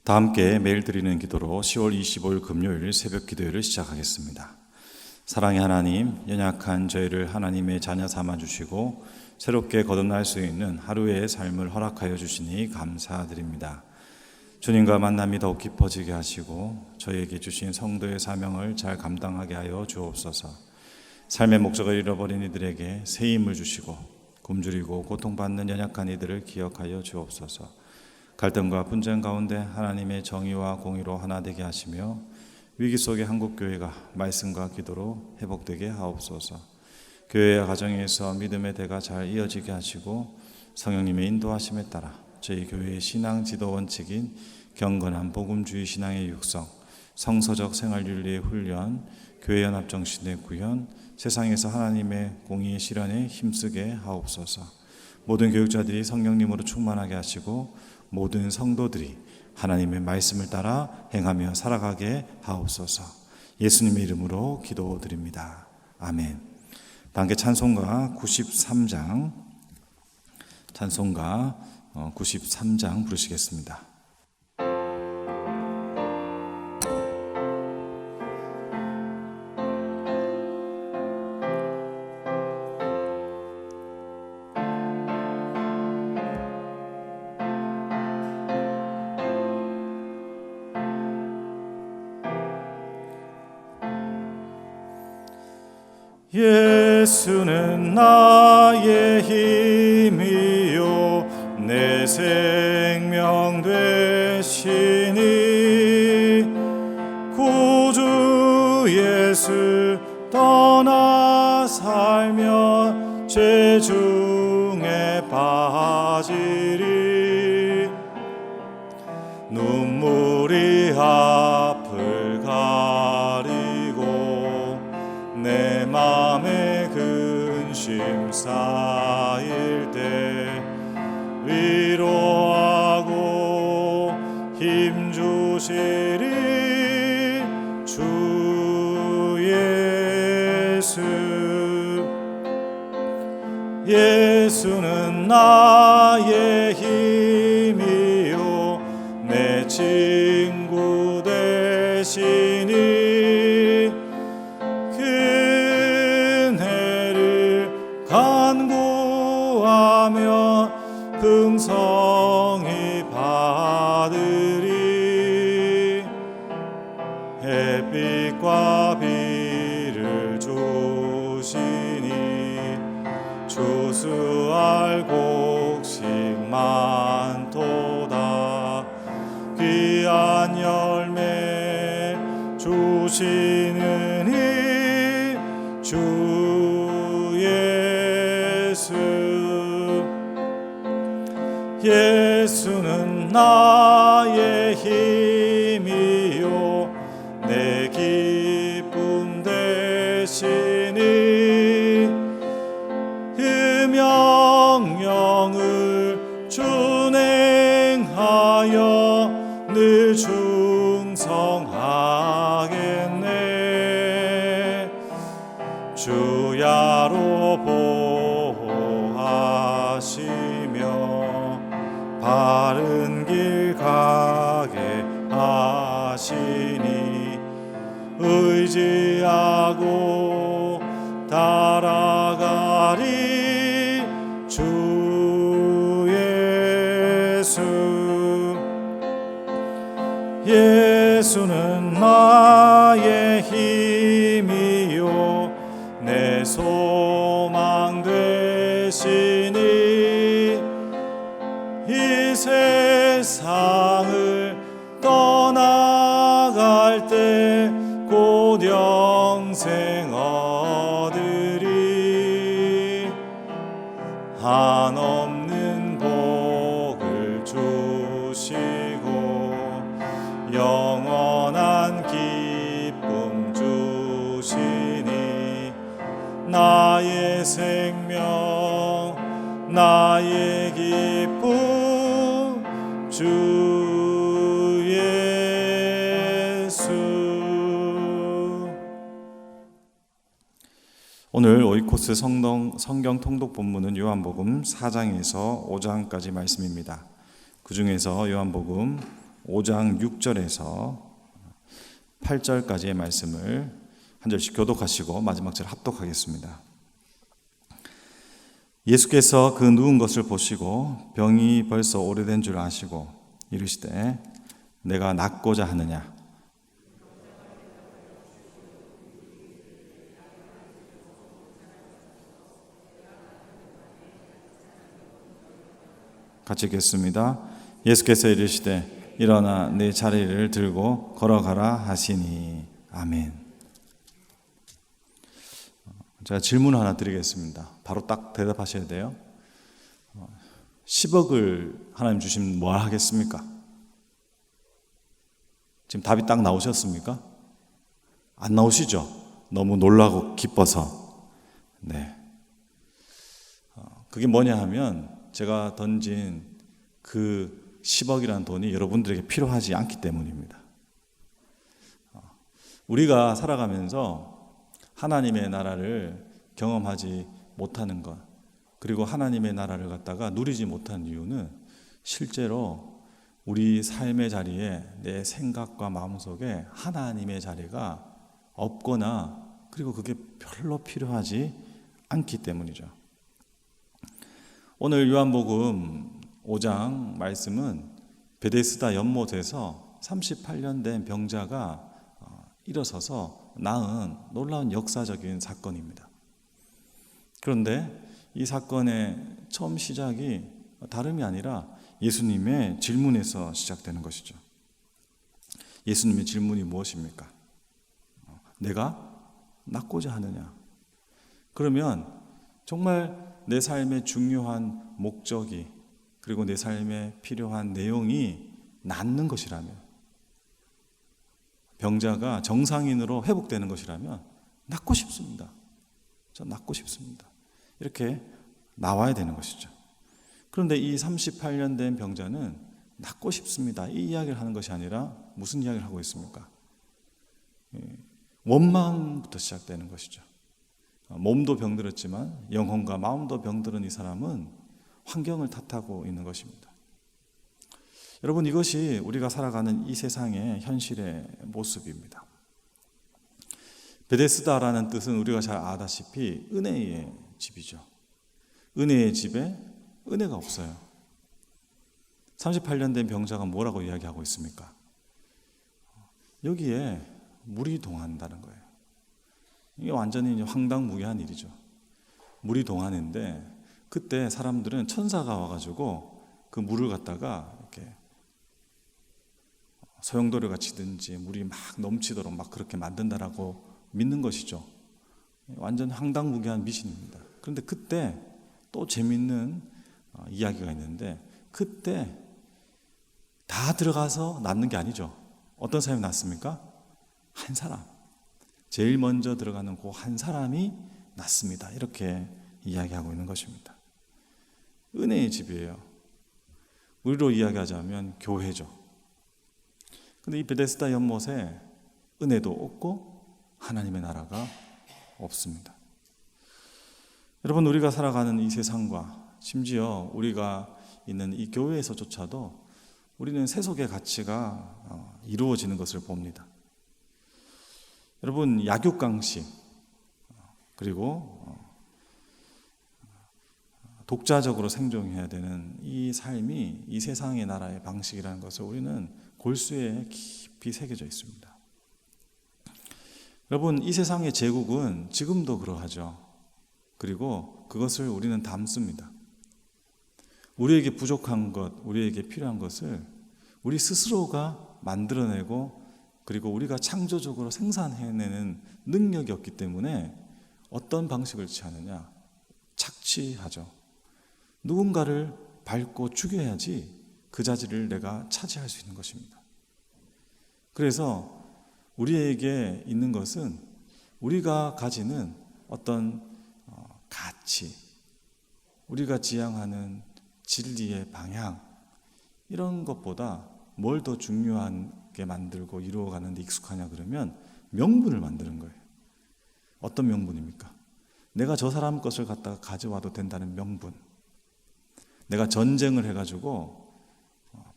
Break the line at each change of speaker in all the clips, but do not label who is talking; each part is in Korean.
다 함께 매일 드리는 기도로 10월 25일 금요일 새벽 기도회를 시작하겠습니다. 사랑의 하나님, 연약한 저희를 하나님의 자녀 삼아주시고 새롭게 거듭날 수 있는 하루의 삶을 허락하여 주시니 감사드립니다. 주님과 만남이 더욱 깊어지게 하시고 저희에게 주신 성도의 사명을 잘 감당하게 하여 주옵소서. 삶의 목적을 잃어버린 이들에게 새 힘을 주시고 굶주리고 고통받는 연약한 이들을 기억하여 주옵소서. 갈등과 분쟁 가운데 하나님의 정의와 공의로 하나 되게 하시며 위기 속의 한국교회가 말씀과 기도로 회복되게 하옵소서. 교회와 가정에서 믿음의 대가 잘 이어지게 하시고 성령님의 인도하심에 따라 저희 교회의 신앙 지도 원칙인 경건한 복음주의 신앙의 육성, 성서적 생활윤리의 훈련, 교회 연합 정신의 구현, 세상에서 하나님의 공의의 실현에 힘쓰게 하옵소서. 모든 교육자들이 성령님으로 충만하게 하시고 모든 성도들이 하나님의 말씀을 따라 행하며 살아가게 하옵소서. 예수님의 이름으로 기도드립니다. 아멘. 함께 찬송가 93장 부르시겠습니다. 예수는 나의 힘이요 내 생명 되시니 구주 예수 떠나 살면 죄 중에 빠지리 눈물이 앞을 가리고 내 맘에 근심 쌓일 때 위로하고 힘 주시리 주 예수. 예수는 나의 힘이요 내 친구 되시니 간구하며 풍성히 받으리 햇빛과 비를 주시니 추수할 곡식 많도다 귀한 열매 주시는 이 주 예수. 예수는 나의 힘이요 내 기쁨 되시니 그 명령을 준행하여 늘 충성하겠네. 주야로 보호하시며 바른 길 가게 하시니 의지하고 따라가리 주 예수. 예수는 나의 힘이요 내 소망 되시니 이 세상을 떠나갈 때 곧 영생 얻으리 한없는 복을 주시고 영원한 기쁨 주시니 나의 생명 나의 기쁨 주 예수. 오늘 오이코스 성경 통독 본문은 요한복음 4장에서 5장까지 말씀입니다. 그 중에서 요한복음 5장 6절에서 8절까지의 말씀을 한 절씩 교독하시고 마지막 절 합독하겠습니다. 예수께서 그 누운 것을 보시고 병이 벌써 오래된 줄 아시고 이르시되 내가 낫고자 하느냐. 같이 읽겠습니다. 예수께서 이르시되 일어나 내 자리를 들고 걸어가라 하시니. 아멘. 제가 질문 하나 드리겠습니다. 바로 딱 대답하셔야 돼요. 10억을 하나님 주시면 뭐 하겠습니까? 지금 답이 딱 나오셨습니까? 안 나오시죠? 너무 놀라고 기뻐서. 네. 그게 뭐냐 하면 제가 던진 그 10억이라는 돈이 여러분들에게 필요하지 않기 때문입니다. 우리가 살아가면서 하나님의 나라를 경험하지 못하는 것, 그리고 하나님의 나라를 갖다가 누리지 못한 이유는 실제로 우리 삶의 자리에 내 생각과 마음속에 하나님의 자리가 없거나 그리고 그게 별로 필요하지 않기 때문이죠. 오늘 요한복음 5장 말씀은 베데스다 연못에서 38년 된 병자가 일어서서 낳은 놀라운 역사적인 사건입니다. 그런데 이 사건의 처음 시작이 다름이 아니라 예수님의 질문에서 시작되는 것이죠. 예수님의 질문이 무엇입니까? 내가 낫고자 하느냐? 그러면 정말 내 삶의 중요한 목적이 그리고 내 삶에 필요한 내용이 낫는 것이라면, 병자가 정상인으로 회복되는 것이라면 낫고 싶습니다. 저 낫고 싶습니다. 이렇게 나와야 되는 것이죠. 그런데 이 38년 된 병자는 낫고 싶습니다. 이 이야기를 하는 것이 아니라 무슨 이야기를 하고 있습니까? 원망부터 시작되는 것이죠. 몸도 병들었지만 영혼과 마음도 병들은 이 사람은 환경을 탓하고 있는 것입니다. 여러분, 이것이 우리가 살아가는 이 세상의 현실의 모습입니다. 베데스다라는 뜻은 우리가 잘 아다시피 은혜의 집이죠. 은혜의 집에 은혜가 없어요. 38년 된 병자가 뭐라고 이야기하고 있습니까? 여기에 물이 동한다는 거예요. 이게 완전히 황당무계한 일이죠. 물이 동하는데 그때 사람들은 천사가 와가지고 그 물을 갖다가 이렇게 소용돌이가 치든지 물이 막 넘치도록 막 그렇게 만든다라고 믿는 것이죠. 완전 황당무계한 미신입니다. 그런데 그때 또 재밌는 이야기가 있는데 그때 다 들어가서 낫는 게 아니죠. 어떤 사람이 낫습니까? 한 사람. 제일 먼저 들어가는 그 한 사람이 낫습니다. 이렇게 이야기하고 있는 것입니다. 은혜의 집이에요. 우리로 이야기하자면 교회죠. 근데 이 베데스다 연못에 은혜도 없고 하나님의 나라가 없습니다. 여러분, 우리가 살아가는 이 세상과 심지어 우리가 있는 이 교회에서조차도 우리는 세속의 가치가 이루어지는 것을 봅니다. 여러분, 약육강식 그리고 독자적으로 생존해야 되는 이 삶이 이 세상의 나라의 방식이라는 것을 우리는 골수에 깊이 새겨져 있습니다. 여러분, 이 세상의 제국은 지금도 그러하죠. 그리고 그것을 우리는 담습니다. 우리에게 부족한 것, 우리에게 필요한 것을 우리 스스로가 만들어내고 그리고 우리가 창조적으로 생산해내는 능력이 없기 때문에 어떤 방식을 취하느냐? 착취하죠. 누군가를 밟고 죽여야지 그 자리를 내가 차지할 수 있는 것입니다. 그래서 우리에게 있는 것은 우리가 가지는 어떤 가치, 우리가 지향하는 진리의 방향, 이런 것보다 뭘 더 중요하게 만들고 이루어가는 데 익숙하냐 그러면 명분을 만드는 거예요. 어떤 명분입니까? 내가 저 사람 것을 갖다가 가져와도 된다는 명분, 내가 전쟁을 해가지고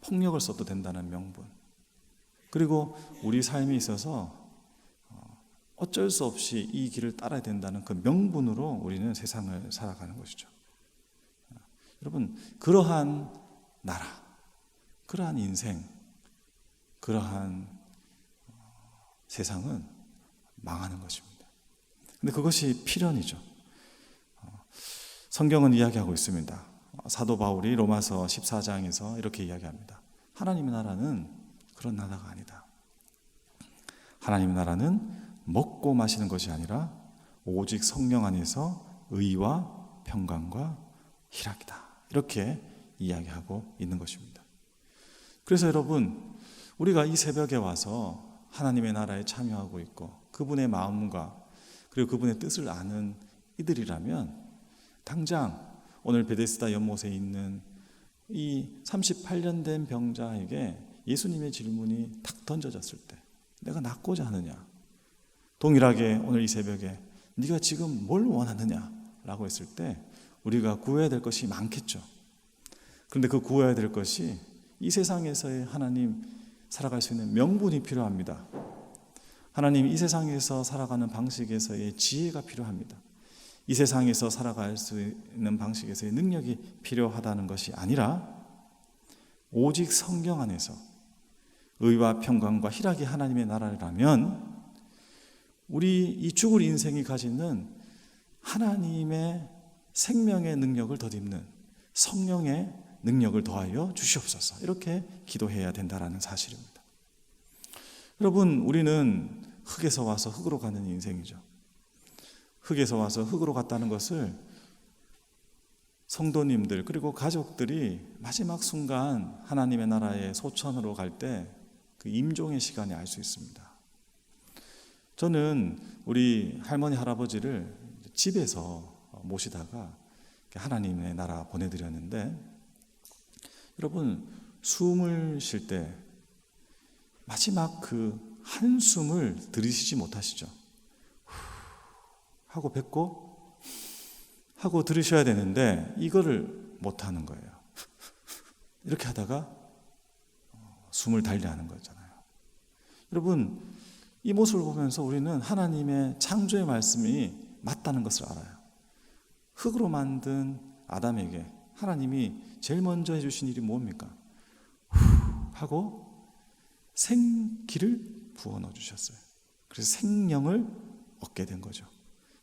폭력을 써도 된다는 명분, 그리고 우리 삶에 있어서 어쩔 수 없이 이 길을 따라야 된다는 그 명분으로 우리는 세상을 살아가는 것이죠. 여러분, 그러한 나라, 그러한 인생, 그러한 세상은 망하는 것입니다. 근데 그것이 필연이죠. 성경은 이야기하고 있습니다. 사도 바울이 로마서 14장에서 이렇게 이야기합니다. 하나님의 나라는 그런 나라가 아니다. 하나님의 나라는 먹고 마시는 것이 아니라 오직 성령 안에서 의와 평강과 희락이다. 이렇게 이야기하고 있는 것입니다. 그래서 여러분, 우리가 이 새벽에 와서 하나님의 나라에 참여하고 있고 그분의 마음과 그리고 그분의 뜻을 아는 이들이라면 당장 오늘 베데스다 연못에 있는 이 38년 된 병자에게 예수님의 질문이 탁 던져졌을 때 내가 낫고자 하느냐? 동일하게 오늘 이 새벽에 네가 지금 뭘 원하느냐? 라고 했을 때 우리가 구해야 될 것이 많겠죠. 그런데 그 구해야 될 것이 이 세상에서의 하나님 살아갈 수 있는 명분이 필요합니다. 하나님 이 세상에서 살아가는 방식에서의 지혜가 필요합니다. 이 세상에서 살아갈 수 있는 방식에서의 능력이 필요하다는 것이 아니라 오직 성경 안에서 의와 평강과 희락이 하나님의 나라라면 우리 이 죽을 인생이 가지는 하나님의 생명의 능력을 덧입는 성령의 능력을 더하여 주시옵소서, 이렇게 기도해야 된다는 사실입니다. 여러분, 우리는 흙에서 와서 흙으로 가는 인생이죠. 흙에서 와서 흙으로 갔다는 것을 성도님들 그리고 가족들이 마지막 순간 하나님의 나라의 소천으로 갈 때 그 임종의 시간에 알 수 있습니다. 저는 우리 할머니 할아버지를 집에서 모시다가 하나님의 나라 보내드렸는데, 여러분 숨을 쉴 때 마지막 그 한숨을 들이쉬지 못하시죠. 하고 뱉고 하고 들으셔야 되는데 이거를 못하는 거예요. 이렇게 하다가 숨을 달리하는 거잖아요. 여러분, 이 모습을 보면서 우리는 하나님의 창조의 말씀이 맞다는 것을 알아요. 흙으로 만든 아담에게 하나님이 제일 먼저 해주신 일이 뭡니까? 하고 생기를 부어 넣어주셨어요. 그래서 생명을 얻게 된 거죠.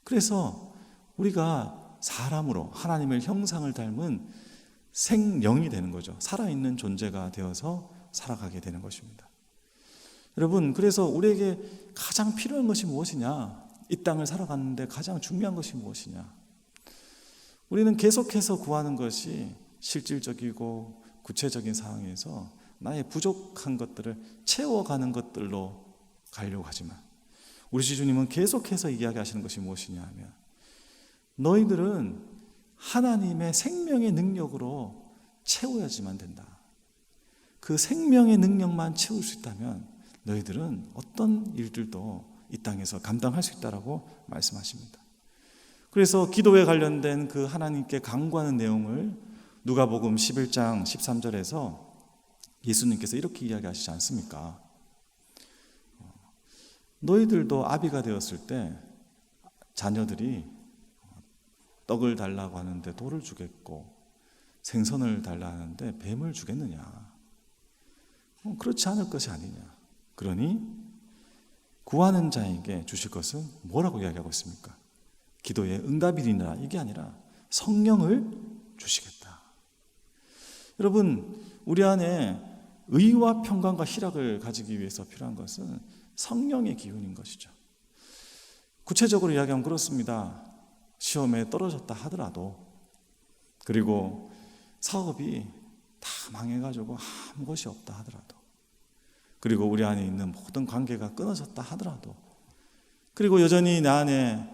그래서 우리가 사람으로 하나님의 형상을 닮은 생명이 되는 거죠. 살아있는 존재가 되어서 살아가게 되는 것입니다. 여러분, 그래서 우리에게 가장 필요한 것이 무엇이냐? 이 땅을 살아가는데 가장 중요한 것이 무엇이냐? 우리는 계속해서 구하는 것이 실질적이고 구체적인 상황에서 나의 부족한 것들을 채워가는 것들로 가려고 하지만 우리 주님은 계속해서 이야기하시는 것이 무엇이냐 하면 너희들은 하나님의 생명의 능력으로 채워야지만 된다. 그 생명의 능력만 채울 수 있다면 너희들은 어떤 일들도 이 땅에서 감당할 수 있다라고 말씀하십니다. 그래서 기도에 관련된 그 하나님께 간구하는 내용을 누가복음 11장 13절에서 예수님께서 이렇게 이야기하시지 않습니까? 너희들도 아비가 되었을 때 자녀들이 떡을 달라고 하는데 돌을 주겠고 생선을 달라 하는데 뱀을 주겠느냐? 그렇지 않을 것이 아니냐? 그러니 구하는 자에게 주실 것은 뭐라고 이야기하고 있습니까? 기도의 응답이니라, 이게 아니라 성령을 주시겠다. 여러분, 우리 안에 의와 평강과 희락을 가지기 위해서 필요한 것은 성령의 기운인 것이죠. 구체적으로 이야기하면 그렇습니다. 시험에 떨어졌다 하더라도, 그리고 사업이 다 망해가지고 아무 것이 없다 하더라도, 그리고 우리 안에 있는 모든 관계가 끊어졌다 하더라도, 그리고 여전히 내 안에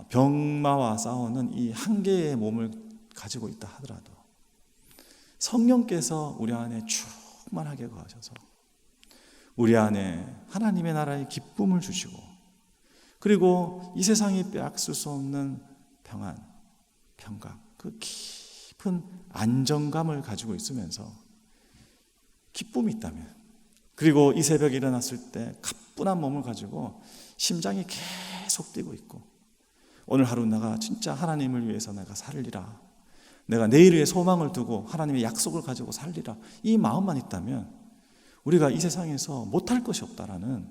병마와 싸우는 이 한계의 몸을 가지고 있다 하더라도 성령께서 우리 안에 충만하게 거하셔서 우리 안에 하나님의 나라의 기쁨을 주시고, 그리고 이 세상이 빼앗을 수 없는 평안, 평강, 그 깊은 안정감을 가지고 있으면서 기쁨이 있다면, 그리고 이 새벽에 일어났을 때 가뿐한 몸을 가지고 심장이 계속 뛰고 있고, 오늘 하루 내가 진짜 하나님을 위해서 내가 살리라, 내가 내일의 소망을 두고 하나님의 약속을 가지고 살리라, 이 마음만 있다면 우리가 이 세상에서 못할 것이 없다라는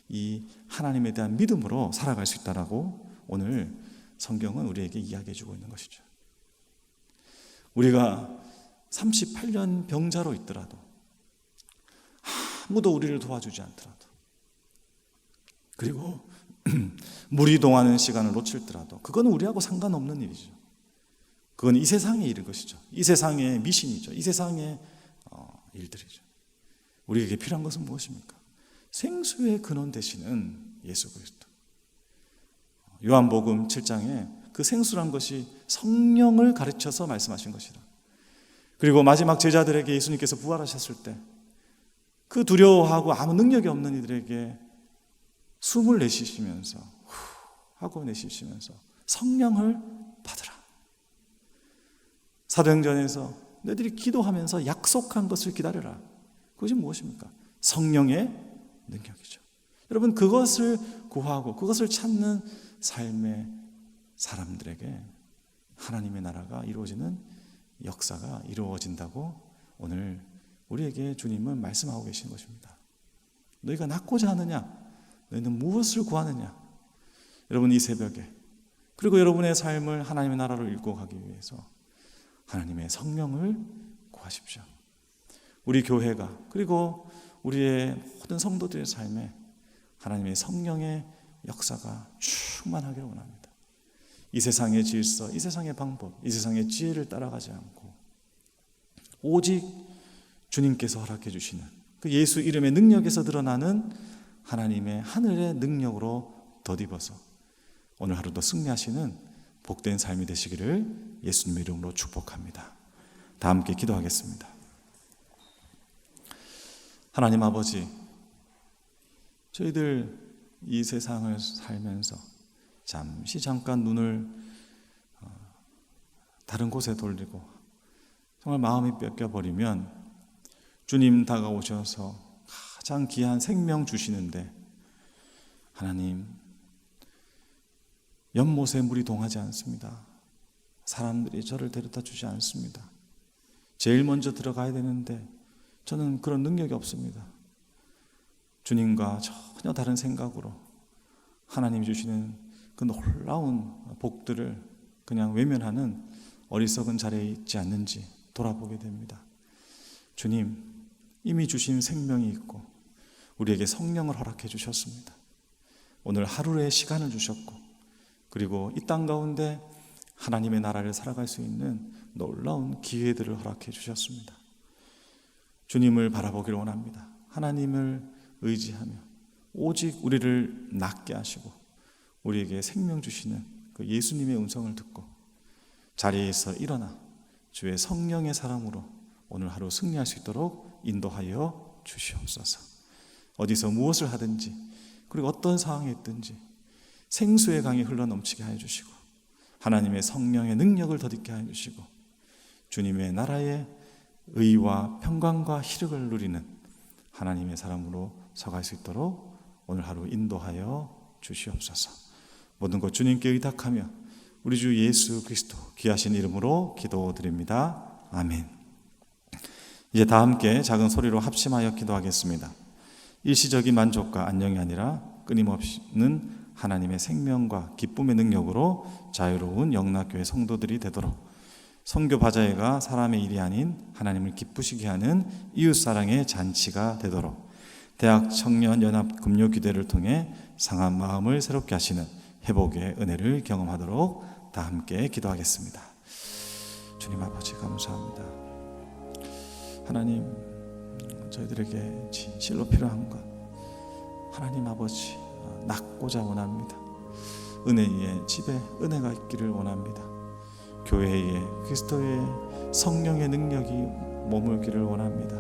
이 하나님에 대한 믿음으로 살아갈 수 있다라고 오늘 성경은 우리에게 이야기해 주고 있는 것이죠. 우리가 38년 병자로 있더라도, 아무도 우리를 도와주지 않더라도, 그리고 무리동하는 시간을 놓칠더라도 그건 우리하고 상관없는 일이죠. 그건 이 세상의 일인 것이죠. 이 세상의 미신이죠. 이 세상의 일들이죠. 우리에게 필요한 것은 무엇입니까? 생수의 근원 되시는 예수 그리스도. 요한복음 7장에 그 생수란 것이 성령을 가르쳐서 말씀하신 것이다. 그리고 마지막 제자들에게 예수님께서 부활하셨을 때 그 두려워하고 아무 능력이 없는 이들에게 숨을 내쉬시면서 후 하고 내쉬시면서 성령을 받으라. 사도행전에서 너희들이 기도하면서 약속한 것을 기다려라. 그것이 무엇입니까? 성령의 능력이죠. 여러분, 그것을 구하고 그것을 찾는 삶의 사람들에게 하나님의 나라가 이루어지는 역사가 이루어진다고 오늘 우리에게 주님은 말씀하고 계신 것입니다. 너희가 낳고자 하느냐? 너희는 무엇을 구하느냐? 여러분, 이 새벽에, 그리고 여러분의 삶을 하나님의 나라로 이끌고 가기 위해서 하나님의 성령을 구하십시오. 우리 교회가, 그리고 우리의 모든 성도들의 삶에 하나님의 성령의 역사가 충만하기를 원합니다. 이 세상의 질서, 이 세상의 방법, 이 세상의 지혜를 따라가지 않고 오직 주님께서 허락해 주시는 그 예수 이름의 능력에서 드러나는 하나님의 하늘의 능력으로 덧입어서 오늘 하루도 승리하시는 복된 삶이 되시기를 예수님의 이름으로 축복합니다. 다 함께 기도하겠습니다. 하나님 아버지, 저희들 이 세상을 살면서 잠깐 눈을 다른 곳에 돌리고 정말 마음이 뺏겨버리면 주님 다가오셔서 가장 귀한 생명 주시는데, 하나님, 연못에 물이 동하지 않습니다. 사람들이 저를 데려다 주지 않습니다. 제일 먼저 들어가야 되는데 저는 그런 능력이 없습니다. 주님과 전혀 다른 생각으로 하나님이 주시는 그 놀라운 복들을 그냥 외면하는 어리석은 자리에 있지 않는지 돌아보게 됩니다. 주님, 이미 주신 생명이 있고 우리에게 성령을 허락해 주셨습니다. 오늘 하루의 시간을 주셨고, 그리고 이 땅 가운데 하나님의 나라를 살아갈 수 있는 놀라운 기회들을 허락해 주셨습니다. 주님을 바라보기를 원합니다. 하나님을 의지하며 오직 우리를 낫게 하시고 우리에게 생명 주시는 그 예수님의 음성을 듣고 자리에서 일어나 주의 성령의 사람으로 오늘 하루 승리할 수 있도록 인도하여 주시옵소서. 어디서 무엇을 하든지, 그리고 어떤 상황에 있든지 생수의 강이 흘러넘치게 하여 주시고 하나님의 성령의 능력을 덧입게 하여 주시고 주님의 나라의 의와 평강과 희력을 누리는 하나님의 사람으로 서갈 수 있도록 오늘 하루 인도하여 주시옵소서. 모든 것 주님께 의탁하며 우리 주 예수 그리스도 귀하신 이름으로 기도드립니다. 아멘. 이제 다 함께 작은 소리로 합심하여 기도하겠습니다. 일시적인 만족과 안녕이 아니라 끊임없는 하나님의 생명과 기쁨의 능력으로 자유로운 영락교회 성도들이 되도록 선교 바자회가 사람의 일이 아닌 하나님을 기쁘시게 하는 이웃사랑의 잔치가 되도록 대학 청년 연합 금요 기도를 통해 상한 마음을 새롭게 하시는 회복의 은혜를 경험하도록 다 함께 기도하겠습니다. 주님 아버지, 감사합니다. 하나님, 저희들에게 진실로 필요한 것, 하나님 아버지, 낳고자 원합니다. 은혜의 집에 은혜가 있기를 원합니다. 교회에 그리스도의 성령의 능력이 머물기를 원합니다.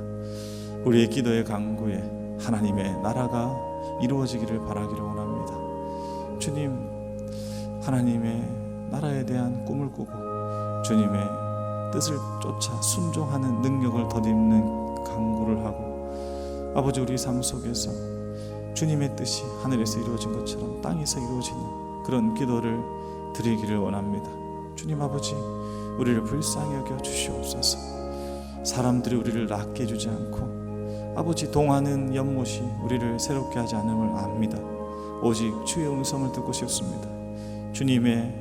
우리의 기도의 강구에 하나님의 나라가 이루어지기를 바라기를 원합니다. 주님, 하나님의 나라에 대한 꿈을 꾸고 주님의 뜻을 쫓아 순종하는 능력을 덧입는 강구를 하고 아버지, 우리 삶 속에서 주님의 뜻이 하늘에서 이루어진 것처럼 땅에서 이루어지는 그런 기도를 드리기를 원합니다. 주님 아버지, 우리를 불쌍히 여겨 주시옵소서. 사람들이 우리를 낫게 해주지 않고 아버지, 동하는 연못이 우리를 새롭게 하지 않음을 압니다. 오직 주의 음성을 듣고 싶습니다. 주님의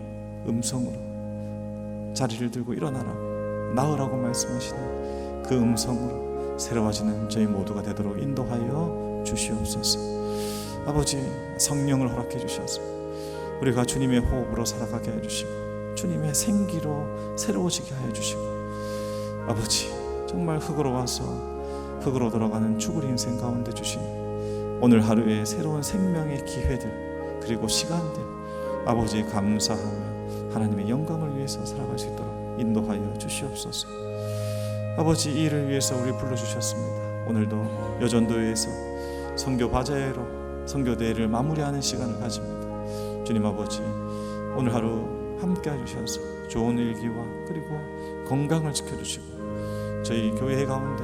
음성으로 자리를 들고 일어나라, 나으라고 말씀하시는 그 음성으로 새로워지는 저희 모두가 되도록 인도하여 주시옵소서. 아버지, 성령을 허락해 주셔서 우리가 주님의 호흡으로 살아가게 해주시고 주님의 생기로 새로워지게 하여 주시고, 아버지, 정말 흙으로 와서 흙으로 돌아가는 죽을 인생 가운데 주신 오늘 하루의 새로운 생명의 기회들 그리고 시간들, 아버지 감사하며 하나님의 영광을 위해서 살아갈 수 있도록 인도하여 주시옵소서. 아버지, 이 일을 위해서 우리 불러주셨습니다. 오늘도 여전도에서 선교 바자회로 선교대회를 마무리하는 시간을 가집니다. 주님 아버지, 오늘 하루 함께 해주셔서 좋은 일기와 그리고 건강을 지켜주시고 저희 교회 가운데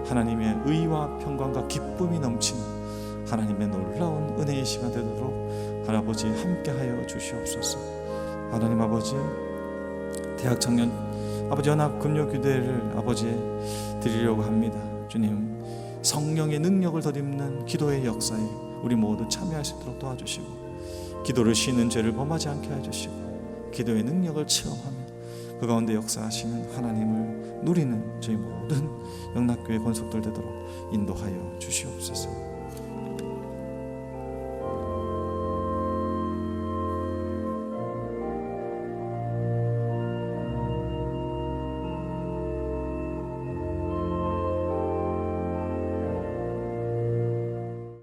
하나님의 의와 평강과 기쁨이 넘치는 하나님의 놀라운 은혜의 시간 되도록 할아버지 함께하여 주시옵소서. 하나님 아버지, 대학 청년 아버지 연합 금요기도회를 아버지 드리려고 합니다. 주님, 성령의 능력을 덧입는 기도의 역사에 우리 모두 참여할 수 있도록 도와주시고, 기도를 쉬는 죄를 범하지 않게 해주시고, 기도의 능력을 체험하며 그 가운데 역사하시는 하나님을 누리는 저희 모든 영락교회 권속들 되도록 인도하여 주시옵소서.